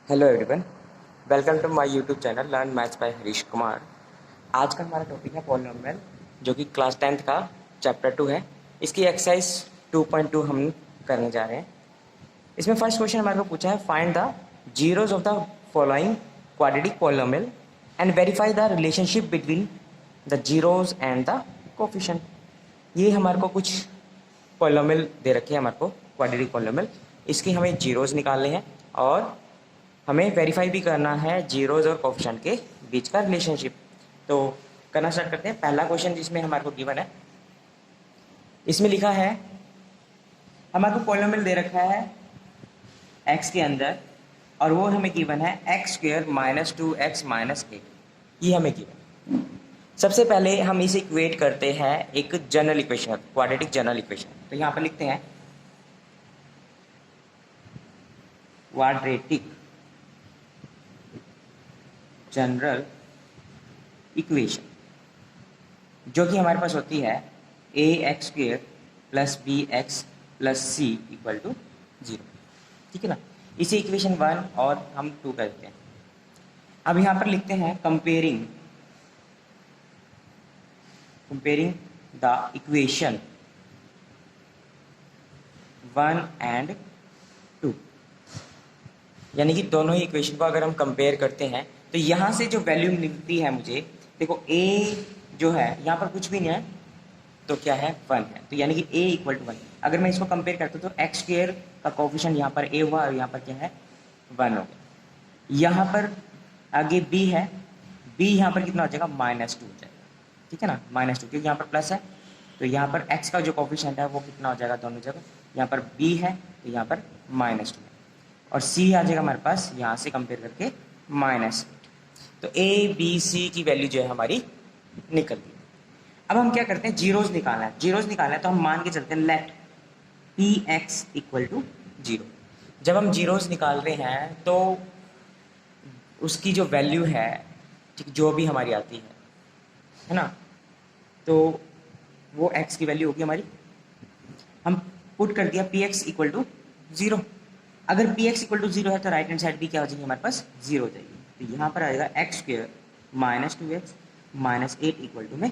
Hello everyone, welcome to my YouTube channel learn maths by Harish Kumar. आज का हमारा topic है पॉलिनोमियल, जो कि क्लास 10th का चैप्टर 2 है। इसकी एक्सरसाइज 2.2 हम करने जा रहे हैं। इसमें फर्स्ट क्वेश्चन हमारे को पूछा है, find the zeros of the following quadratic polynomial and verify the relationship between the zeros and the coefficient. ये हमारे को कुछ पॉलिनोमियल दे रखे हैं, हमारे को क्वाड्रेटिक पॉलिनोमियल। इसकी हमें जीरोज निकालने हैं और हमें वेरीफाई भी करना है जीरोज और कोफिशिएंट के बीच का रिलेशनशिप। तो करना स्टार्ट करते हैं। पहला क्वेश्चन जिसमें हमारे को गिवन है, इसमें लिखा है हमारे को पॉलिनोमियल दे रखा है x के अंदर, और वो हमें गिवन है x² - 2x - 8। ये हमें गिवन। सबसे पहले हम इसे इक्वेट करते हैं एक general equation, quadratic general equation. तो यहाँ पर लिखते हैं क्वाड्रेटिक जनरल इक्वेशन, जो कि हमारे पास होती है ax² + bx + c = 0। ठीक है ना। इसे इक्वेशन 1 और हम 2 करते हैं। अब यहाँ पर लिखते हैं कंपेयरिंग द इक्वेशन 1 एंड 2, यानी कि दोनों ही इक्वेशन को अगर हम कंपेयर करते हैं तो यहाँ से जो वैल्यू मिलती है मुझे, देखो a जो है यहाँ पर कुछ भी नहीं है, तो क्या है 1 है, तो यानी कि a = 1। अगर मैं इसको कंपेयर करता हूँ तो x² का कोफिशिएंट यहाँ पर a हुआ और यहाँ पर क्या है 1 हो गया। यहाँ पर आगे b है, b यहाँ पर कितना हो जाएगा -2 हो जाएगा। ठीक है ना, -2, क्योंकि यहाँ पर प्लस है तो यहाँ पर x का जो कोफिशिएंट है वो कितना हो जाएगा दोनों जगह। यहाँ पर b है तो यहाँ पर -2 है, और c आ जाएगा हमारे पास यहाँ से कंपेयर करके -8। तो a b c की वैल्यू जो है हमारी निकल गई। अब हम क्या करते हैं, जीरोज निकालना है। जीरोज निकालना है तो हम मान के चलते हैं लेट px = 0। जब हम जीरोज निकाल रहे हैं तो उसकी जो वैल्यू है, ठीक, जो भी हमारी आती है ना, तो वो x की वैल्यू होगी हमारी। हम पुट कर दिया px = 0। अगर px = 0 है तो राइट हैंड साइड भी क्या हो जाएगी हमारे पास 0 हो जाएगी। तो यहाँ पर आएगा x² - 2x - 8 = में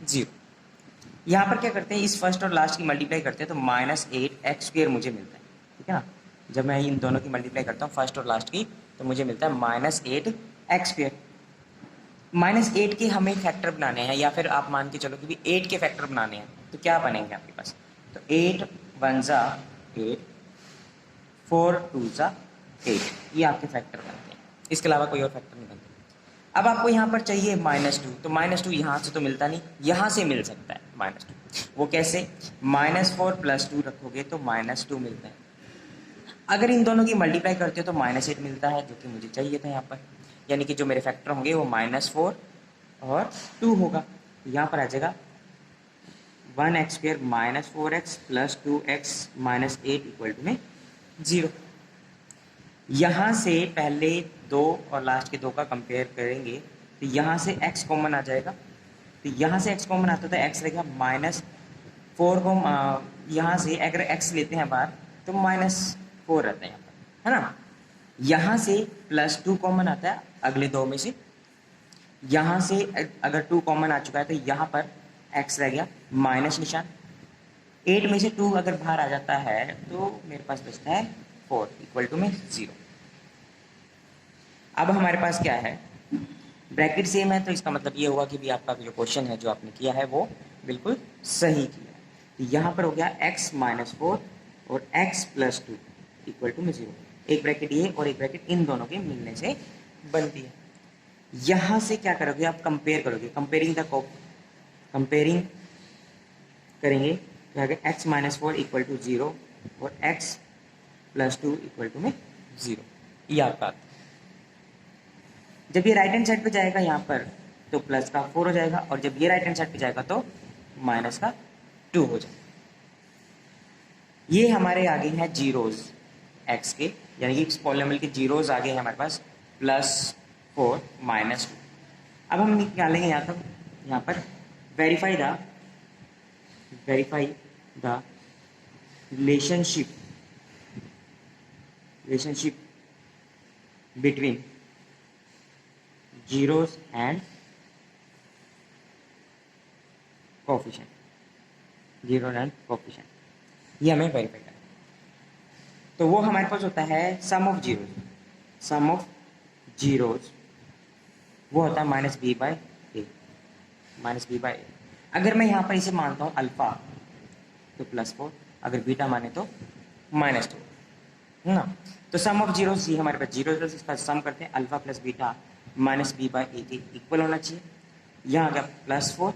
0। यहाँ पर क्या करते हैं, इस फर्स्ट और लास्ट की मल्टीप्लाई करते हैं तो -8x² मुझे मिलता है। ठीक है ना, जब मैं इन दोनों की मल्टीप्लाई करता हूँ फर्स्ट और लास्ट की, तो मुझे मिलता है -8x²। -8 के हमें फैक्टर बनाने हैं, या फिर आप मान के चलो कि भी 8 के फैक्टर बनाने हैं, तो क्या बनेंगे आपके पास, तो 8 1 ज़ा 8, 4 2 ज़ा 8, ये आपके फैक्टर बनते हैं। इसके अलावा कोई और फैक्टर नहीं बनते। अब आपको यहाँ पर चाहिए -2, तो -2 यहाँ से तो मिलता नहीं, यहाँ से मिल सकता है -2। वो कैसे, -4 + 2 रखोगे तो -2 मिलता है। अगर इन दोनों की मल्टीप्लाई करते हो तो -8 मिलता है, जो कि मुझे चाहिए था यहाँ पर। यानी कि जो मेरे फैक्टर होंगे वो -4 और 2 होगा। यहाँ पर आ जाएगा 1x² - 4x + 2x - 8 = में 0। यहाँ से पहले 2 और लास्ट के 2 का कंपेयर करेंगे तो यहाँ से x कॉमन आ जाएगा। तो यहाँ से x कॉमन आता है तो x रहेगा -4 को यहाँ से अगर x लेते हैं बाहर तो -4 रहता है यहाँ पर, है ना। यहाँ से +2 कॉमन आता है अगले 2 में से। यहाँ से अगर 2 कॉमन आ चुका है तो यहाँ पर x रह गया माइनस निशान। 8 में से 2 अगर बाहर आ जाता है तो मेरे पास बचता है 4 = में 0। अब हमारे पास क्या है, ब्रैकेट सेम है, तो इसका मतलब ये हुआ कि भी आपका जो क्वेश्चन है जो आपने किया है वो बिल्कुल सही किया है। तो यहाँ पर हो गया x - 4 और x + 2 = में 0। एक ब्रैकेट ये और एक ब्रैकेट इन दोनों के मिलने से बनती है। यहाँ से क्या करोगे आप, कंपेयर करोगे, कंपेयरिंग करेंगे तो आगे x - 4 = 0 और x + 2 = में 0। ये आपका जब ये राइट हैंड साइड पे जाएगा यहाँ पर तो प्लस का 4 हो जाएगा, और जब ये राइट हैंड साइड पे जाएगा तो माइनस का 2 हो जाएगा। ये हमारे आगे हैं जीरोज x के, यानी कि इस पॉलिनोमियल के जीरोज आगे हैं हमारे पास +4 - 2। अब हम निकालेंगे यहाँ पर verify the relationship between zeros and coefficient, zero and coefficient, ये हमें वेरीफाई करना है। तो वो हमारे पास होता है sum of zeros, sum of zeros वो होता है minus B by A, minus B by A. अगर मैं यहाँ पर इसे मानता हूँ अल्फा तो +4, अगर बीटा माने तो -2, है ना। तो सम ऑफ जीरो सी हमारे पास जीरो, इसका सम करते हैं alpha plus beta minus B by A के इक्वल होना चाहिए। यहाँ आ गया +4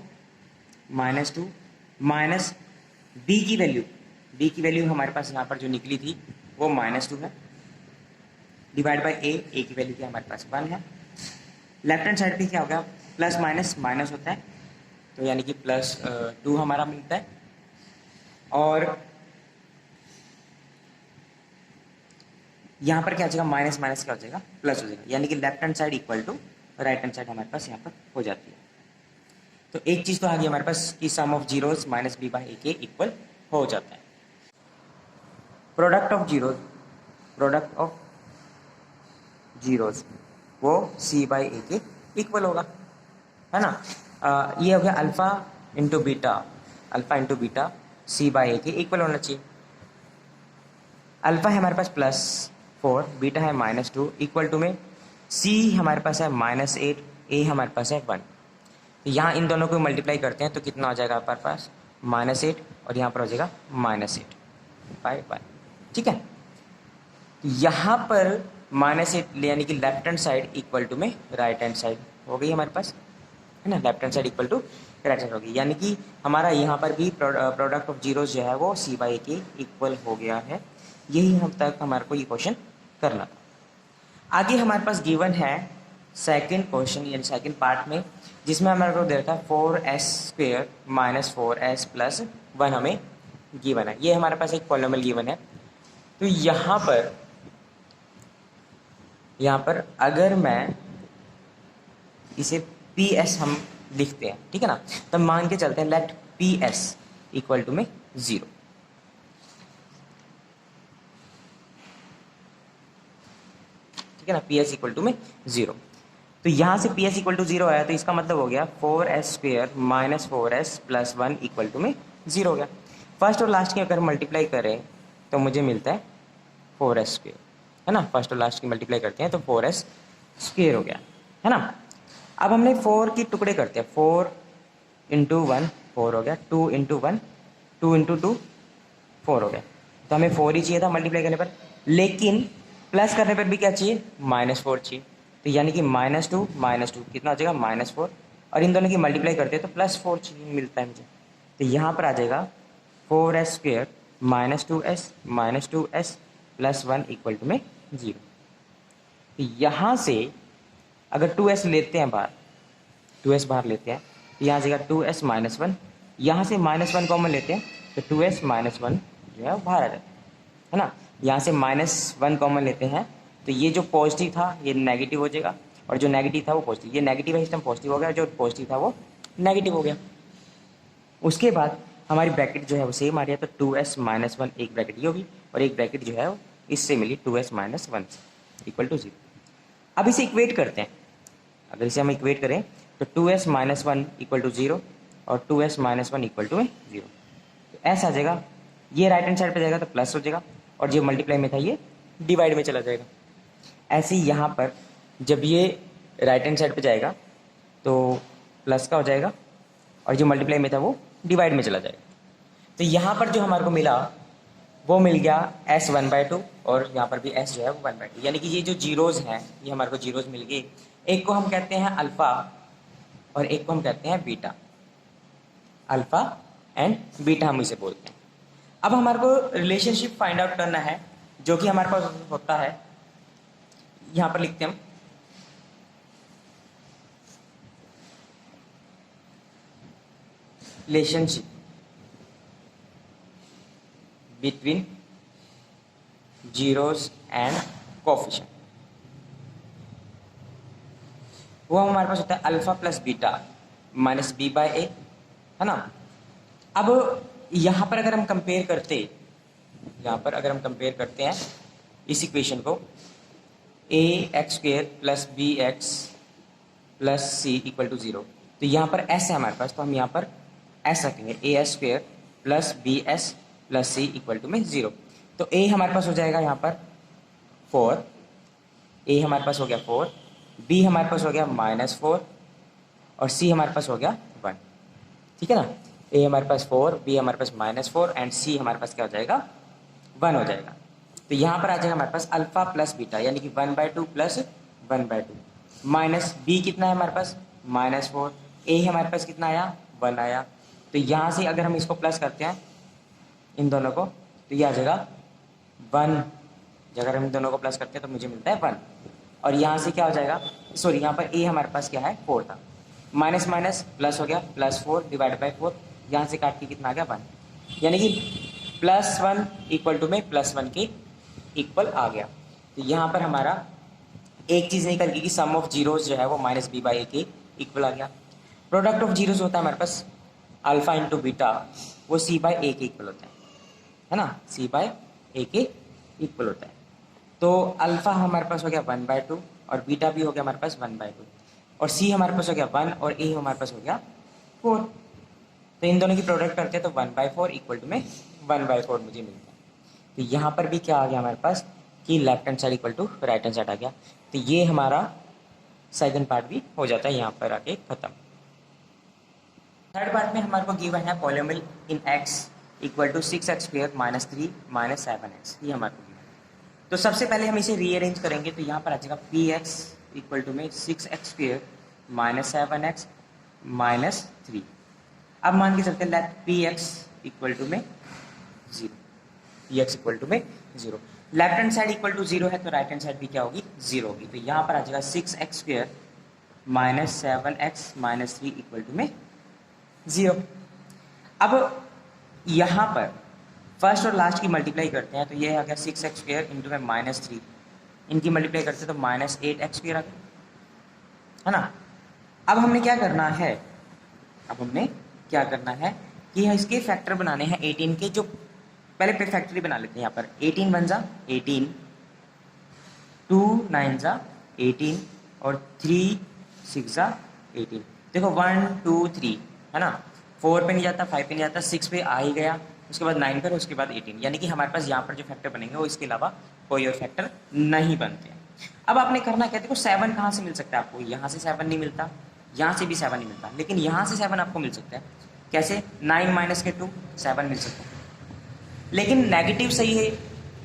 -2 माइनस बी की वैल्यू, बी की वैल्यू हमारे पास यहाँ पर जो निकली थी वो -2 है, डिवाइड बाई ए की वैल्यू क्या हमारे पास 1 है। लेफ्ट हैंड साइड पे क्या हो गया, प्लस माइनस माइनस होता है, तो यानी कि +2 हमारा मिलता है। और यहाँ पर क्या हो जाएगा, माइनस माइनस क्या हो जाएगा, प्लस हो जाएगा, यानी कि left hand side equal to right hand side हमारे पास यहाँ पर हो जाती है। तो एक चीज़ तो आ गई हमारे पास कि sum of zeros minus B by A के इक्वल हो जाता है। Product of zeros, product of zeros वो सी बाई ए के इक्वल होगा, है ना। ये हो गया alpha into beta, alpha into beta C by A के इक्वल होना चाहिए। अल्फा है हमारे पास +4, बीटा है -2, इक्वल टू में सी हमारे पास है -8, ए हमारे पास है 1। तो यहाँ इन दोनों को मल्टीप्लाई करते हैं तो कितना हो जाएगा हमारे पास -8, और यहाँ पर हो जाएगा -8 बाई 1, ठीक है। तो यहाँ पर -8 यानी कि left hand side equal to में राइट हैंड साइड हो गई हमारे पास, है ना। Left hand side equal to right side होगी, यानी कि हमारा यहाँ पर भी प्रोडक्ट ऑफ जीरोस जो है वो सी बाई ए के इक्वल हो गया है। यही हम तक हमारे को ये क्वेश्चन करना था। आगे हमारे पास गिवन है सेकंड क्वेश्चन यानी सेकंड पार्ट में, जिसमें हमारे को दे रखा है 4s² - 4s + 1 हमें गिवन है। ये हमारे पास एक पॉलिनोमियल गिवन है। तो यहाँ पर अगर मैं इसे PS हम लिखते हैं, ठीक है ना, तब मान के चलते हैं लेट PS इक्वल टू में 0, ठीक है ना, PS इक्वल टू में 0। तो यहाँ से PS इक्वल टू 0 आया, तो इसका मतलब हो गया 4s² - 4s + 1 इक्वल टू में 0 हो गया। फर्स्ट और लास्ट की अगर मल्टीप्लाई करें तो मुझे मिलता है 4s², है ना। फर्स्ट और लास्ट की मल्टीप्लाई करते हैं तो 4s² हो गया, है ना। अब हमने 4 की टुकड़े करते हैं, 4 × 1 4 हो गया, 2 × 1 2 × 2 4 हो गया। तो हमें 4 ही चाहिए था मल्टीप्लाई करने पर, लेकिन प्लस करने पर भी क्या चाहिए, -4 चाहिए। तो यानी कि -2 -2 कितना हो जाएगा, -4, और इन दोनों की मल्टीप्लाई करते हैं तो +4 चाहिए मिलता है मुझे। तो यहाँ पर आ जाएगा 4s² - 2s + 1 इक्वल टू में 0। तो यहाँ से अगर 2s लेते हैं बाहर, 2s बाहर लेते हैं तो यहाँ से 2s - 1, यहाँ से -1 कॉमन लेते हैं तो 2s - 1 जो है बाहर आ जाता है ना। यहाँ से -1 कॉमन लेते हैं तो ये जो पॉजिटिव था ये नेगेटिव हो जाएगा, और जो नेगेटिव था वो पॉजिटिव, ये नेगेटिव है इस टाइम पॉजिटिव हो गया, जो पॉजिटिव था वो नेगेटिव हो गया। उसके बाद हमारी ब्रैकेट जो है वो सेम आ रही है, तो 2s - 1 एक ब्रैकेट ये होगी, और एक ब्रैकेट जो है वो इससे मिली 2s - 1 इक्वल टू 0। अब इसे इक्वेट करते हैं, अगर इसे हम इक्वेट करें तो 2s - 1 इक्वल टू 0 और 2s - 1 इक्वल टू 0। तो s आ जाएगा, ये राइट हैंड साइड पे जाएगा तो प्लस हो जाएगा, और जो मल्टीप्लाई में था ये डिवाइड में चला जाएगा। ऐसे ही यहाँ पर जब ये राइट हैंड साइड पे जाएगा तो प्लस का हो जाएगा, और जो मल्टीप्लाई में था वो डिवाइड में चला जाएगा। तो यहाँ पर जो हमारे को मिला वो मिल गया s 1/2, और यहाँ पर भी s जो है वो 1/2, यानी कि ये जो जीरोज़ हैं ये हमारे को जीरोज़ मिल गए। एक को हम कहते हैं अल्फ़ा और एक को हम कहते हैं बीटा, अल्फ़ा एंड बीटा हम इसे बोलते हैं। अब हमारे को रिलेशनशिप फाइंड आउट करना है, जो कि हमारे पास होता है, यहाँ पर लिखते हैं हम relationship between zeros and coefficient. वो हमारे पास होता है alpha plus beta minus B by A, है ना। अब यहाँ पर अगर हम कंपेयर करते हैं इस इक्वेशन को, A X square plus B X plus C equal to 0। तो यहाँ पर एस है हमारे पास, तो हम यहाँ पर एस रखेंगे, a s square plus b s plus C equal to में 0। तो ए हमारे पास हो जाएगा यहाँ पर 4, ए हमारे पास हो गया 4, बी हमारे पास हो गया -4 और सी हमारे पास हो गया 1। ठीक है ना, ए हमारे पास 4, बी हमारे पास -4 एंड सी हमारे पास क्या हो जाएगा 1 हो जाएगा। तो यहाँ पर आ जाएगा हमारे पास अल्फा प्लस बीटा यानी कि 1/2 प्लस 1/2 माइनस बी कितना है हमारे पास -4, ए हमारे पास कितना आया 1 आया। तो यहाँ से अगर हम इसको प्लस करते हैं इन दोनों को तो ये आ जाएगा 1। अगर हम इन दोनों को प्लस करते हैं तो मुझे मिलता है 1 और यहाँ से क्या हो जाएगा, सॉरी यहाँ पर ए हमारे पास क्या है 4 था, माइनस माइनस प्लस हो गया +4 डिवाइड बाई 4, यहाँ से काट के कितना आ गया 1 यानी कि +1 इक्वल टू में +1 के इक्वल आ गया। तो यहाँ पर हमारा एक चीज़ निकल गई कि सम ऑफ जीरोस जो है वो -b/a के इक्वल आ गया। प्रोडक्ट ऑफ जीरोस होता है हमारे पास अल्फा इंटू बीटा, वो c/a के इक्वल होता है ना, c/a के इक्वल होता है। तो अल्फा हमारे पास हो गया 1/2 और बीटा भी हो गया हमारे पास 1/2 और सी हमारे पास हो गया 1 और ए हमारे पास हो गया 4। तो इन दोनों की प्रोडक्ट करते हैं तो 1/4 इक्वल टू में 1/4 मुझे मिलता है। तो यहाँ पर भी क्या आ गया हमारे पास कि left hand side equal to right hand side आ गया। तो ये हमारा सेकंड पार्ट भी हो जाता है यहाँ पर आके खत्म। थर्ड पार्ट में हमारे को गिवन है polynomial in x equal to 6x² -3 -7x, ये हमारे को गिवन है। तो सबसे पहले हम इसे रीअरेंज करेंगे तो यहाँ पर आ जाएगा px इक्वल टू में 6x² -7x -3। अब मान के चलते हैं लेट px इक्वल टू में 0, px इक्वल टू में 0। Left hand side equal to 0 है तो राइट हैंड साइड भी क्या होगी 0 होगी। तो यहाँ पर आ जाएगा 6x² -7x -3 इक्वल टू में 0। अब यहाँ पर फर्स्ट और लास्ट की मल्टीप्लाई करते हैं तो ये आ गया 6x² इंटू में -3, इनकी मल्टीप्लाई करते हैं तो -8x² आ गया, है ना। अब हमने क्या करना है, कि इसके फैक्टर बनाने हैं 18 के, जो पहले पे फैक्टरी बना लेते हैं। यहाँ पर 18 1 जा 18, 2 9 जा 18 और 3 6 जा 18। देखो 1 2 3 है ना, 4 पे नहीं जाता, 5 पे नहीं जाता, 6 पे आ ही गया, उसके बाद 9 पर, उसके बाद 18, यानी कि हमारे पास यहाँ पर जो फैक्टर बनेंगे वो इसके अलावा कोई और फैक्टर नहीं बनते हैं। अब आपने करना क्या, देखो 7 कहाँ से मिल सकता है आपको, यहाँ से 7 नहीं मिलता, यहाँ से भी 7 नहीं मिलता, लेकिन यहाँ से 7 आपको मिल सकता है। कैसे, 9 माइनस के 2 7 मिल सकता है, लेकिन नेगेटिव सही है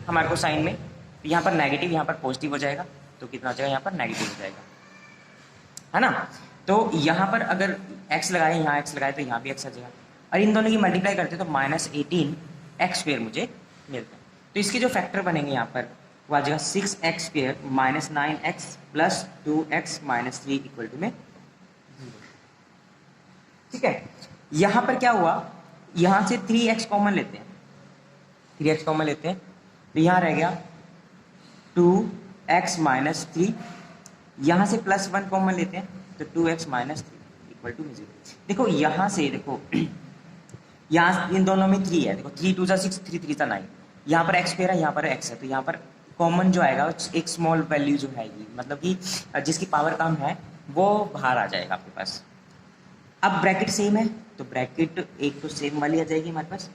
हमारे को साइन में, तो यहाँ पर नेगेटिव, यहाँ पर पॉजिटिव हो जाएगा, तो कितना हो जाएगा, यहाँ पर नेगेटिव हो जाएगा, है ना। तो यहाँ पर अगर x लगाए, यहाँ x लगाए तो यहाँ भी x आ जाएगा, और इन दोनों की मल्टीप्लाई करते तो -18x² मुझे मिलता है। तो इसके जो फैक्टर बनेंगे यहाँ पर वो आ जाएगा 6x² -9x plus 2x -3 equal to में 0। ठीक है, यहाँ पर क्या हुआ, यहाँ से 3x कॉमन लेते हैं, 3x कॉमन लेते हैं तो यहाँ रह गया 2x -3, यहाँ से +1 कॉमन लेते हैं तो 2x -3 इक्वल टू 0। देखो यहाँ से, देखो यहाँ इन दोनों में 3 है, देखो 3 2 6 3 3 9, यहाँ पर x² है, यहाँ पर x है, तो यहाँ पर कॉमन जो आएगा एक स्मॉल वैल्यू जो है, मतलब कि जिसकी पावर कम है वो बाहर आ जाएगा आपके पास। अब ब्रैकेट सेम है तो ब्रैकेट एक तो सेम वाली आ जाएगी हमारे पास,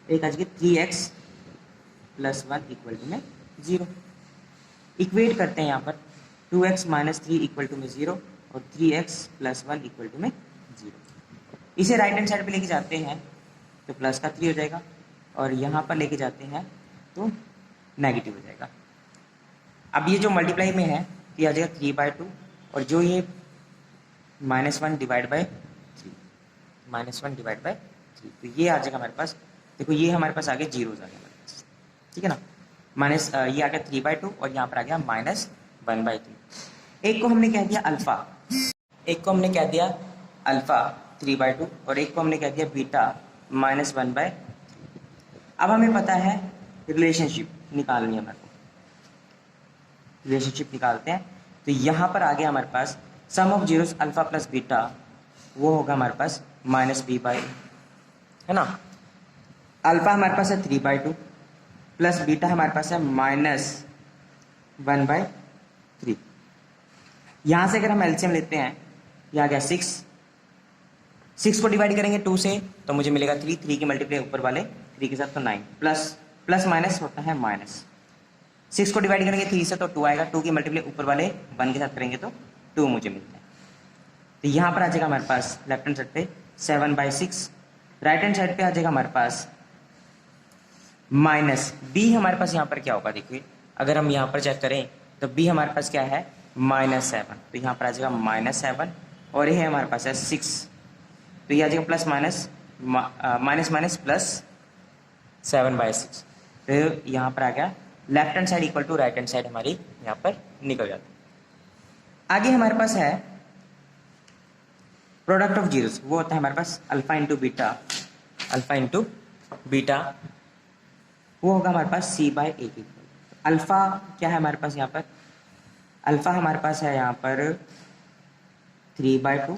एक आ जाएगी 3x + 1 इक्वल टू में 0। इक्वेट करते हैं यहाँ पर 2x -3 इक्वल टू में 0 और 3x + 1 इक्वल टू में 0। इसे राइट हैंड साइड पे लेके जाते हैं तो प्लस का 3 हो जाएगा, और यहाँ पर लेके जाते हैं तो नेगेटिव हो जाएगा। अब ये जो मल्टीप्लाई में है तो ये आ जाएगा 3/2, और जो ये -1 डिवाइड बाई 3, -1 डिवाइड बाई 3, तो ये आ जाएगा हमारे पास। देखो ये हमारे पास आ गया जीरोज आ गया हमारे पास, ठीक है ना। ये आ गया 3/2 और यहाँ पर आ गया -1/3। एक को हमने कह दिया अल्फा, 3/2 और एक को हमने कह दिया बीटा -1/3। अब हमें पता है रिलेशनशिप निकालनी है, हमारे को रिलेशनशिप निकालते हैं। तो यहाँ पर आ गया हमारे पास sum of zeros alpha plus beta, वो होगा हमारे पास -b/a, है ना। अल्फा हमारे पास है 3/2 प्लस बीटा हमारे पास है -1/3। यहाँ से अगर हम एलसीएम लेते हैं, ये आ गया 6 को डिवाइड करेंगे 2 से तो मुझे मिलेगा 3 के मल्टीप्लाई ऊपर वाले 3 के साथ तो 9, प्लस माइनस होता है माइनस। 6 को डिवाइड करेंगे 3 से तो 2 आएगा, 2 के मल्टीप्लाई ऊपर वाले 1 के साथ करेंगे तो 2 मुझे मिलता है। तो यहाँ पर आ जाएगा हमारे पास लेफ्ट हैंड साइड पे 7/6, राइट हैंड साइड पे आ जाएगा हमारे पास माइनस बी। हमारे पास यहाँ पर क्या होगा देखिए, अगर हम यहाँ पर चेक करें तो बी हमारे पास क्या है -7, तो यहाँ पर आ जाएगा -7 और ये है हमारे पास है 6, तो ये आ जाएगा प्लस माइनस प्लस 7/6। तो यहाँ पर आ गया left hand side equal to right hand side हमारी यहाँ पर निकल जाती है। आगे हमारे पास है प्रोडक्ट ऑफ जीरोस, वो होता है हमारे पास अल्फा इंटू बीटा, वो होगा हमारे पास c/a की। अल्फा क्या है हमारे पास यहाँ पर, अल्फा हमारे पास है यहाँ पर 3/2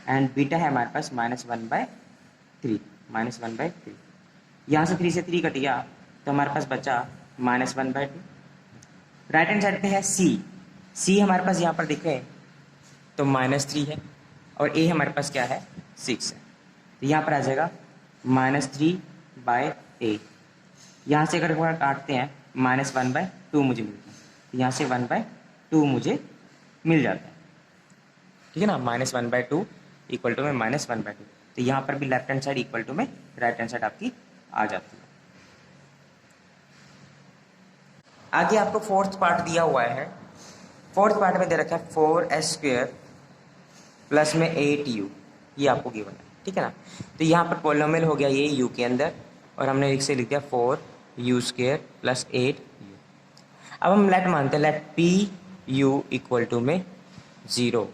एंड बीटा है हमारे पास -1/3। यहाँ से 3 से 3 कट गया तो हमारे पास बचा -1/2। राइट हैंड साइड पे है c हमारे पास यहाँ पर दिखे तो -3 है और a हमारे पास क्या है 6 है, तो यहाँ पर आ जाएगा -3/a। यहाँ से अगर काटते हैं -1/2 मुझे मिलता है, तो यहाँ से 1/2 मुझे मिल जाता है, ठीक है ना। -1/2 इक्वल टू में -1/2, तो यहाँ पर भी left hand side equal to में राइट हैंड साइड आपकी आ जाती है। आगे आपको फोर्थ पार्ट दिया हुआ है, फोर्थ पार्ट में दे रखा है 4s² प्लस में 8u, ये आपको गिवन है, ठीक है ना। तो यहाँ पर पॉलिनोमियल हो गया ये u के अंदर और हमने इसे लिख दिया 4u² प्लस 8u। अब हम लेट मानते हैं, let p u equal to में 0।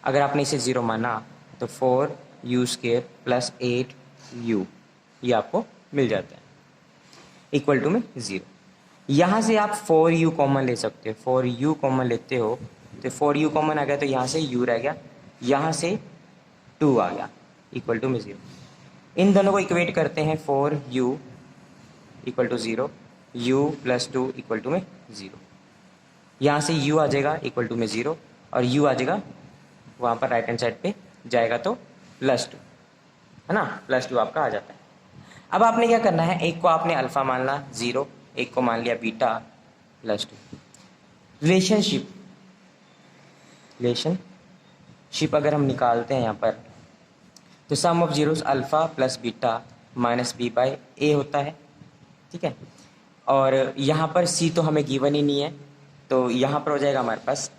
अगर आपने इसे 0 माना तो 4u² प्लस 8u ये आपको मिल जाता है इक्वल टू में 0। यहाँ से आप 4u कॉमन ले सकते हो, 4u कॉमन लेते हो तो 4u कॉमन आ गया तो यहाँ से u रह गया, यहाँ से 2 आ गया इक्वल टू में 0। इन दोनों को इक्वेट करते हैं 4u equal to 0, u plus 2 equal to में 0। यहाँ से u आ जाएगा इक्वल टू में 0 और u आ जाएगा वहाँ पर राइट हैंड साइड पे जाएगा तो +2, है ना, +2 आपका आ जाता है। अब आपने क्या करना है, एक को आपने अल्फा मानना 0, एक को मान लिया बीटा +2। रिलेशनशिप अगर हम निकालते हैं यहाँ पर तो sum of zeros alpha plus beta minus b/a होता है, ठीक है। और यहाँ पर c तो हमें गिवन ही नहीं है, तो यहाँ पर हो जाएगा हमारे पास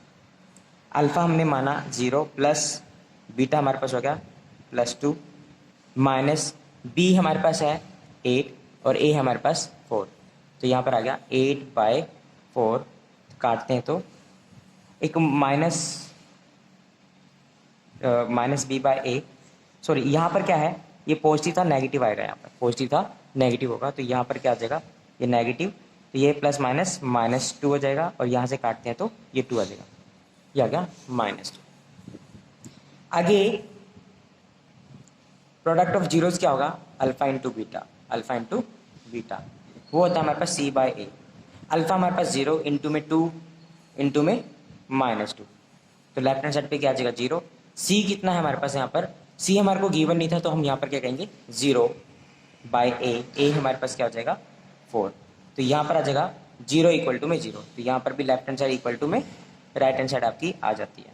अल्फा हमने माना 0 प्लस बीटा हमारे पास हो गया +2 माइनस b हमारे पास है 8 और a हमारे पास 4, तो यहाँ पर आ गया 8/4। काटते हैं तो एक माइनस b/a, सॉरी यहाँ पर क्या है, ये पॉजिटिव था नेगेटिव आएगा, यहाँ पर पॉजिटिव था नेगेटिव होगा, तो यहाँ पर क्या आ जाएगा ये नेगेटिव, तो ये प्लस माइनस -2 हो जाएगा और यहाँ से काटते हैं तो ये 2 आ जाएगा, ये आ गया -2। आगे प्रोडक्ट ऑफ जीरोस क्या होगा, अल्फा इंटू बीटा, वो होता है हमारे पास c/a। अल्फा हमारे पास 0 इंटू में 2 इंटू में -2, तो लेफ्ट हैंड साइड पे क्या आ जाएगा 0। c कितना है हमारे पास, यहाँ पर c हमारे को गिवन नहीं था तो हम यहाँ पर क्या कहेंगे 0/a, a हमारे पास क्या हो जाएगा 4, तो यहाँ पर आ जाएगा 0 इक्वल टू में 0, तो यहाँ पर भी left hand side equal to में राइट हैंड साइड आपकी आ जाती है,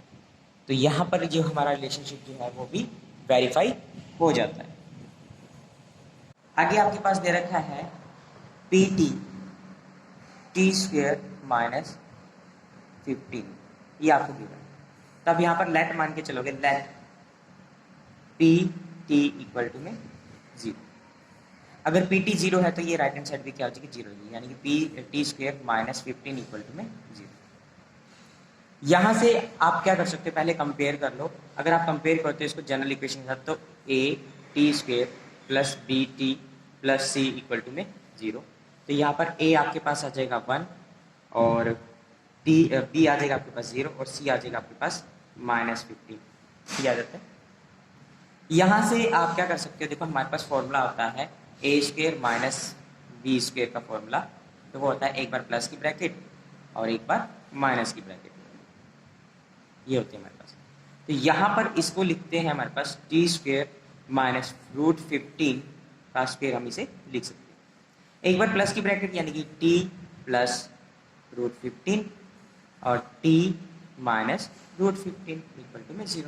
तो यहाँ पर जो हमारा रिलेशनशिप जो है वो भी वेरीफाई हो जाता है। आगे आपके पास दे रखा है pt t² माइनस 15, ये आपको गिवन है। तब यहाँ पर लेट मान के चलोगे, लेट pt इक्वल टू में 0। अगर pt 0 है तो ये राइट हैंड साइड भी क्या हो जाएगी 0 होगी, यानी कि t² माइनस 15 इक्वल टू में 0। यहाँ से आप क्या कर सकते हो, पहले कंपेयर कर लो। अगर आप कंपेयर करते हो इसको जनरल इक्वेशन के साथ तो a t² plus bt plus c equal to में 0, तो यहाँ पर a आपके पास आ जाएगा 1 और b आ जाएगा आपके पास 0 और c आ जाएगा आपके पास -15, c आ जाता है। यहाँ से आप क्या कर सकते हो, देखो हमारे पास फॉर्मूला होता है a² माइनस b² का फॉर्मूला, तो वो होता है एक बार प्लस की ब्रैकेट और एक बार माइनस की ब्रैकेट। ये होते हैं हमारे पास। तो यहाँ पर इसको लिखते हैं हमारे पास टी स्क्वेयर माइनस रूट 15 का स्क्वेयर हम इसे लिख सकते हैं। एक बार प्लस की ब्रैकेट यानी कि टी प्लस रूट 15 और t minus root 15 equal to में 0।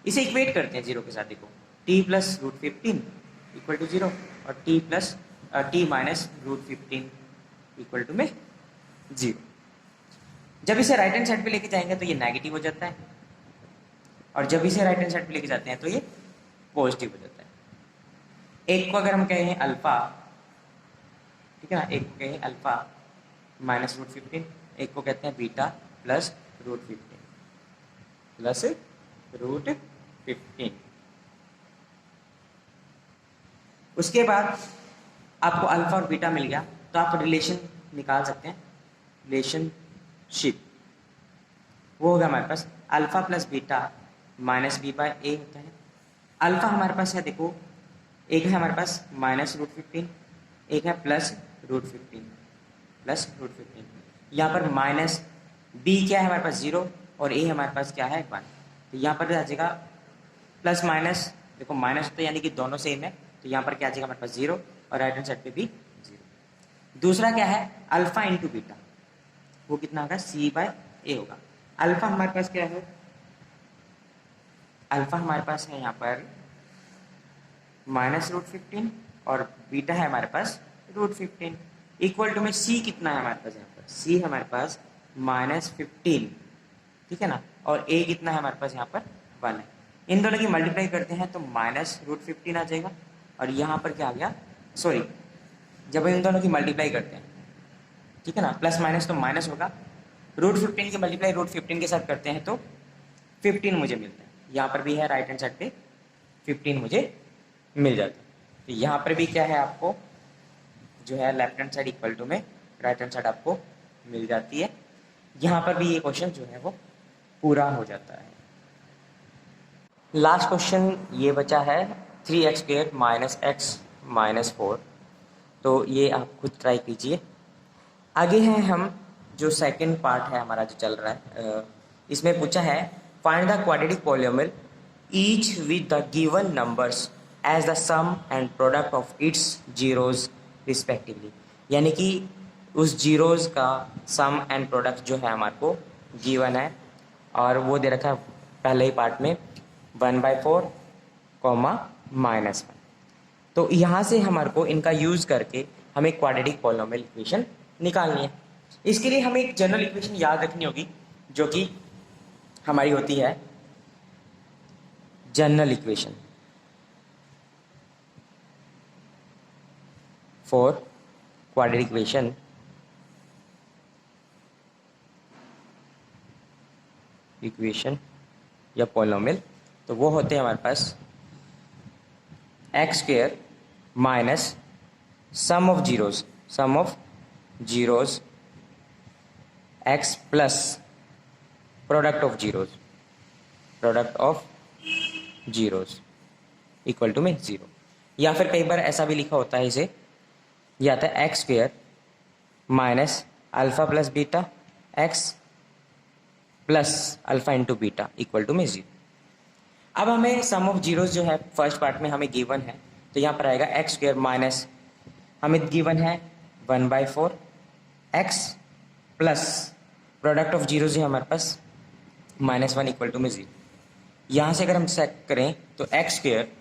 इसे इक्वेट करते हैं 0 के साथ। देखो t plus root 15 equal to 0 और t minus root 15 equal to में 0। जब इसे राइट हैंड साइड पे लेके जाएंगे तो ये नेगेटिव हो जाता है, और जब इसे राइट हैंड साइड पे लेके जाते हैं तो ये पॉजिटिव हो जाता है। एक को अगर हम कहें अल्फा, ठीक है ना, एक को कहें अल्फा माइनस रूट 15, एक को कहते हैं beta plus root 15 plus root 15। उसके बाद आपको अल्फा और बीटा मिल गया तो आप रिलेशन निकाल सकते हैं, रिलेशनशिप। वो होगा हमारे पास alpha plus beta minus B by A होता है। अल्फा हमारे पास है, देखो एक है हमारे पास माइनस रूट 15, एक है प्लस रूट 15। यहाँ पर माइनस बी क्या है हमारे पास 0 और ए हमारे पास क्या है 1। तो यहाँ पर आ जाएगा प्लस माइनस, देखो माइनस तो यानी कि दोनों सेम है, तो यहाँ पर क्या आ जाएगा हमारे पास 0 और राइट हैंड साइड पे भी 0। दूसरा क्या है अल्फा इंटू बीटा, वो कितना होगा सी बाय ए होगा। अल्फा हमारे पास क्या है, अल्फा हमारे पास है यहाँ पर माइनस रूट 15 और बीटा है हमारे पास रूट 15 इक्वल टू में सी कितना है हमारे पास, यहाँ पर सी हमारे पास माइनस 15, ठीक है ना, और ए कितना है हमारे पास यहाँ पर 1 है। इन दोनों की मल्टीप्लाई करते हैं तो माइनस रूट 15 आ जाएगा, और यहाँ पर क्या आ गया, सॉरी जब इन दोनों की मल्टीप्लाई करते हैं, ठीक है ना, प्लस माइनस तो माइनस होगा, रूट 15 की मल्टीप्लाई रूट 15 के साथ करते हैं तो 15 मुझे मिलता है। यहाँ पर भी है राइट हैंड साइड पे 15 मुझे मिल जाता है। तो यहाँ पर भी क्या है आपको जो है left hand side equal to में राइट हैंड साइड आपको मिल जाती है। यहाँ पर भी ये क्वेश्चन जो है वो पूरा हो जाता है। लास्ट क्वेश्चन ये बचा है 3x square minus x minus 4। तो ये आप खुद ट्राई कीजिए। आगे हैं हम जो सेकंड पार्ट है हमारा जो चल रहा है, इसमें पूछा है find the quadratic polynomial each with the given numbers as the sum and product of its zeros respectively. यानी कि उस जीरोज का सम एंड प्रोडक्ट जो है हमारे को गिवन है, और वो दे रखा है पहले ही पार्ट में 1/4 -1। तो यहाँ से हमारे को इनका यूज़ करके हमें क्वाड्रेटिक पॉलिनोमियल इक्वेशन निकालनी है। इसके लिए हमें एक जनरल इक्वेशन याद रखनी होगी जो कि हमारी होती है general equation for quadratic equation या पॉलिनोमियल। तो वो होते हैं हमारे पास X square minus sum of zeros X plus product of zeros equal to में 0। या फिर कई बार ऐसा भी लिखा होता है, इसे यह आता है x square minus alpha plus beta x plus alpha into beta equal to में 0। अब हमें सम ऑफ जीरोज जो है फर्स्ट पार्ट में हमें गिवन है, तो यहाँ पर आएगा एक्स स्क्वेयर माइनस हमें गिवन है 1/4 x plus product of zeros है हमारे पास -1 इक्वल टू में 0। यहाँ से अगर हम चेक करें तो x square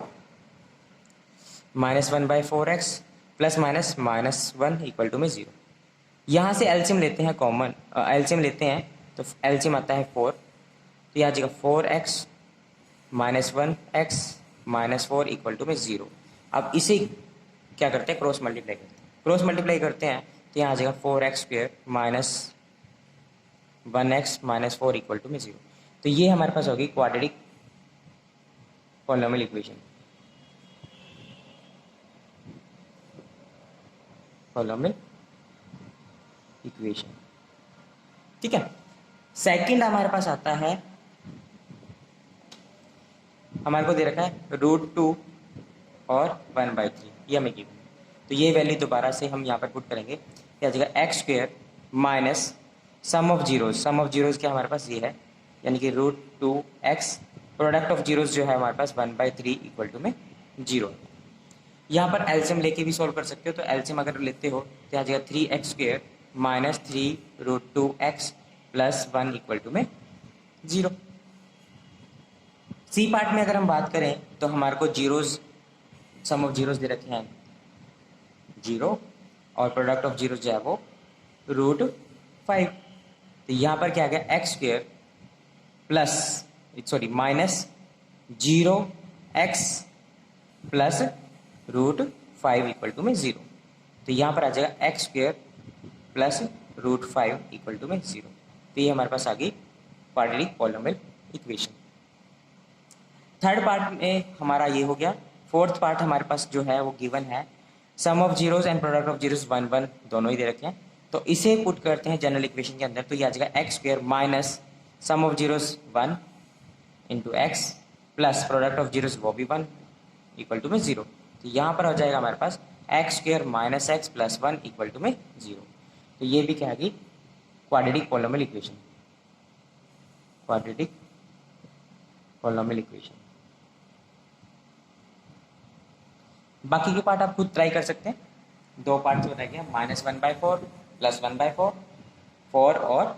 -1/4 x plus -1 equal to में 0। यहाँ से एलसीएम लेते हैं, कॉमन एलसीएम लेते हैं तो एलसीएम आता है 4, तो यहाँ आ जाएगा 4x -1x -4 इक्वल टू में 0। अब इसे क्या करते हैं, क्रॉस मल्टीप्लाई करते हैं तो यहाँ आ जाएगा 4x square -1x -4 equal to में 0। तो ये हमारे पास होगी क्वाड्रेटिक पॉलिनोमियल इक्वेशन, ठीक है। सेकंड हमारे पास आता है, हमारे को दे रखा है √2 और 1/3, ये हमें गिवन है। तो ये वैल्यू दोबारा से हम यहाँ पर पुट करेंगे, क्या आ जाएगा x square minus sum of zeros क्या हमारे पास ये है यानी कि √2x, प्रोडक्ट ऑफ जीरोस जो है हमारे पास 1/3 इक्वल टू में 0। यहाँ पर एलसीएम लेके भी सॉल्व कर सकते हो, तो एलसीएम अगर लेते हो तो आ जाएगा 3x² minus 3√2x plus 1 equal to में 0। सी पार्ट में अगर हम बात करें तो हमारे को जीरोस, सम ऑफ जीरोस दे रखे हैं 0 और प्रोडक्ट ऑफ जीरोस जो है वो √5। तो यहाँ पर क्या आ गया x² plus minus 0x plus √5 equal to में 0। तो यहाँ पर आ जाएगा x² प्लस √5 इक्वल टू में 0। तो ये हमारे पास आ गई quadratic polynomial equation. Third part में हमारा ये हो गया। फोर्थ पार्ट हमारे पास जो है वो गिवन है, sum of zeros and product of zeros 1 1 दोनों ही दे रखे हैं। तो इसे पुट करते हैं जनरल इक्वेशन के अंदर, तो ये आ जाएगा x² minus sum of zeros 1 into x plus product of zeros वो भी 1 इक्वल टू में 0। तो यहाँ पर हो जाएगा हमारे पास x² minus x plus 1 equal to में 0। तो ये भी क्या है कि quadratic polynomial equation, quadratic polynomial equation. बाकी के पार्ट आप खुद ट्राई कर सकते हैं। दो पार्ट हो रह गया, -1/4 +1/4, 4 और